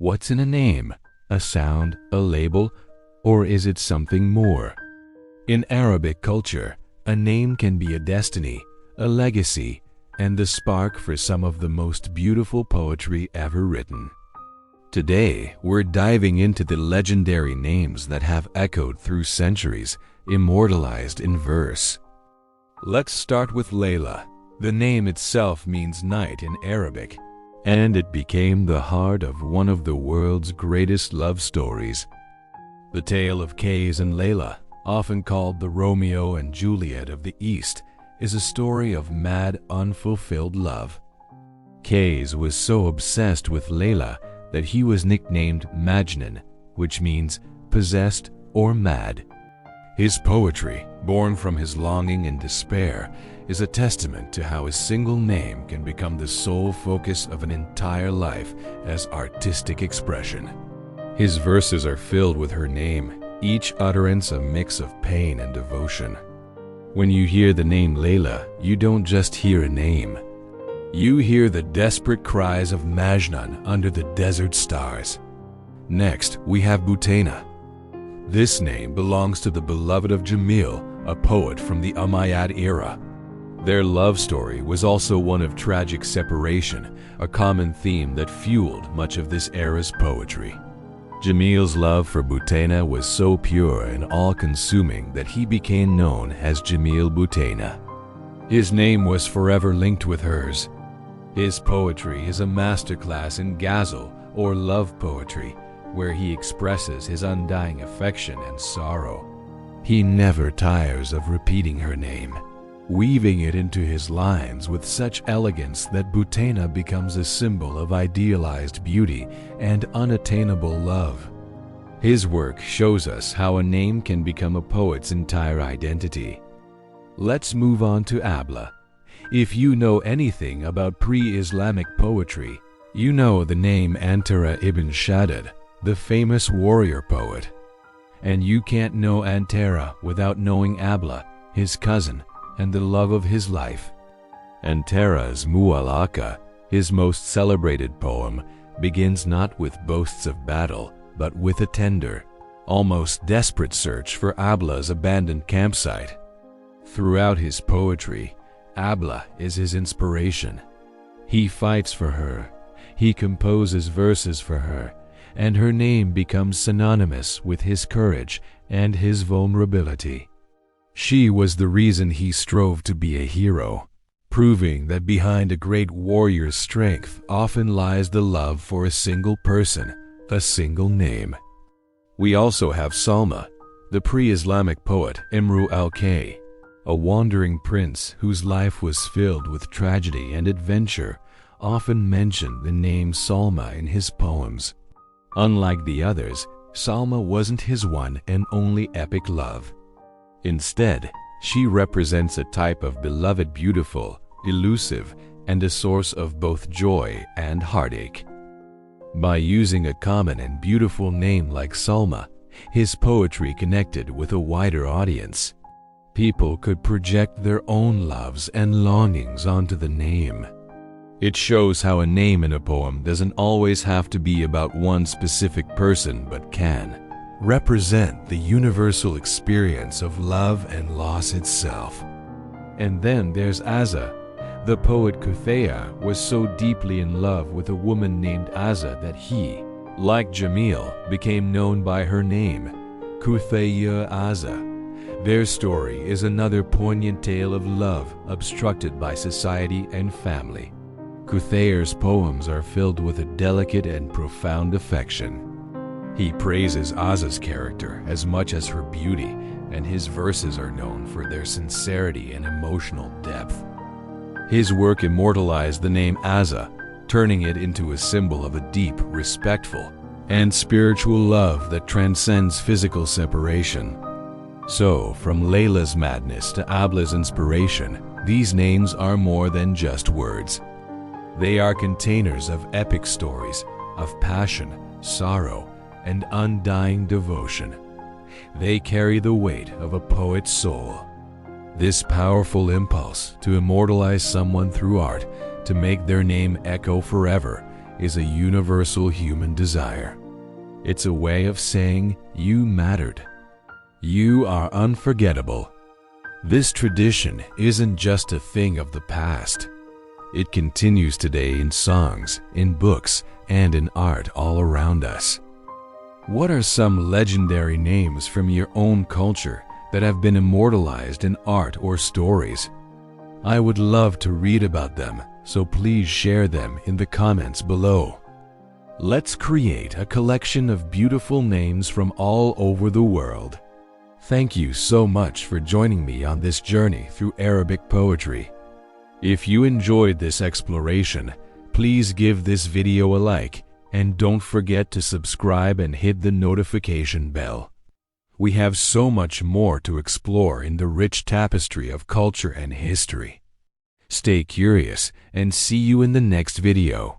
What's in a name? A sound, a label, or is it something more? In Arabic culture, a name can be a destiny, a legacy, and the spark for some of the most beautiful poetry ever written. Today, we're diving into the legendary names that have echoed through centuries, immortalized in verse. Let's start with Layla. The name itself means night in Arabic, and it became the heart of one of the world's greatest love stories. The tale of Kais and Layla, often called the Romeo and Juliet of the East, is a story of mad, unfulfilled love. Kais was so obsessed with Layla that he was nicknamed Majnun, which means possessed or mad. His poetry, born from his longing and despair, is a testament to how a single name can become the sole focus of an entire life as artistic expression. His verses are filled with her name, each utterance a mix of pain and devotion. When you hear the name Layla, you don't just hear a name. You hear the desperate cries of Majnun under the desert stars. Next, we have Butaina. This name belongs to the beloved of Jamil, a poet from the Umayyad era. Their love story was also one of tragic separation, a common theme that fueled much of this era's poetry. Jamil's love for Butaina was so pure and all-consuming that he became known as Jamil Butaina. His name was forever linked with hers. His poetry is a masterclass in ghazal, or love poetry, where he expresses his undying affection and sorrow. He never tires of repeating her name, weaving it into his lines with such elegance that Butaina becomes a symbol of idealized beauty and unattainable love. His work shows us how a name can become a poet's entire identity. Let's move on to Abla. If you know anything about pre-Islamic poetry, you know the name Antarah ibn Shaddad, the famous warrior poet. And you can't know Antarah without knowing Abla, his cousin, and the love of his life. Antarah's Mu'allaka, his most celebrated poem, begins not with boasts of battle, but with a tender, almost desperate search for Abla's abandoned campsite. Throughout his poetry, Abla is his inspiration. He fights for her, he composes verses for her, and her name becomes synonymous with his courage and his vulnerability. She was the reason he strove to be a hero, proving that behind a great warrior's strength often lies the love for a single person, a single name. We also have Salma, the pre-Islamic poet Imru al-Kay, a wandering prince whose life was filled with tragedy and adventure, often mentioned the name Salma in his poems. Unlike the others, Salma wasn't his one and only epic love. Instead, she represents a type of beloved beautiful, elusive, and a source of both joy and heartache. By using a common and beautiful name like Salma, his poetry connected with a wider audience. People could project their own loves and longings onto the name. It shows how a name in a poem doesn't always have to be about one specific person but can represent the universal experience of love and loss itself. And then there's Azza. The poet Kuthaya was so deeply in love with a woman named Azza that he, like Jamil, became known by her name, Kuthaya Azza. Their story is another poignant tale of love obstructed by society and family. Kuthaya's poems are filled with a delicate and profound affection. He praises Azza's character as much as her beauty, and his verses are known for their sincerity and emotional depth. His work immortalized the name Azza, turning it into a symbol of a deep, respectful, and spiritual love that transcends physical separation. So, from Layla's madness to Abla's inspiration, these names are more than just words. They are containers of epic stories, of passion, sorrow, and undying devotion. They carry the weight of a poet's soul. This powerful impulse to immortalize someone through art, to make their name echo forever, is a universal human desire. It's a way of saying you mattered. You are unforgettable. This tradition isn't just a thing of the past. It continues today in songs, in books, and in art all around us. What are some legendary names from your own culture that have been immortalized in art or stories? I would love to read about them, so please share them in the comments below. Let's create a collection of beautiful names from all over the world. Thank you so much for joining me on this journey through Arabic poetry. If you enjoyed this exploration, please give this video a like and don't forget to subscribe and hit the notification bell. We have so much more to explore in the rich tapestry of culture and history. Stay curious and see you in the next video.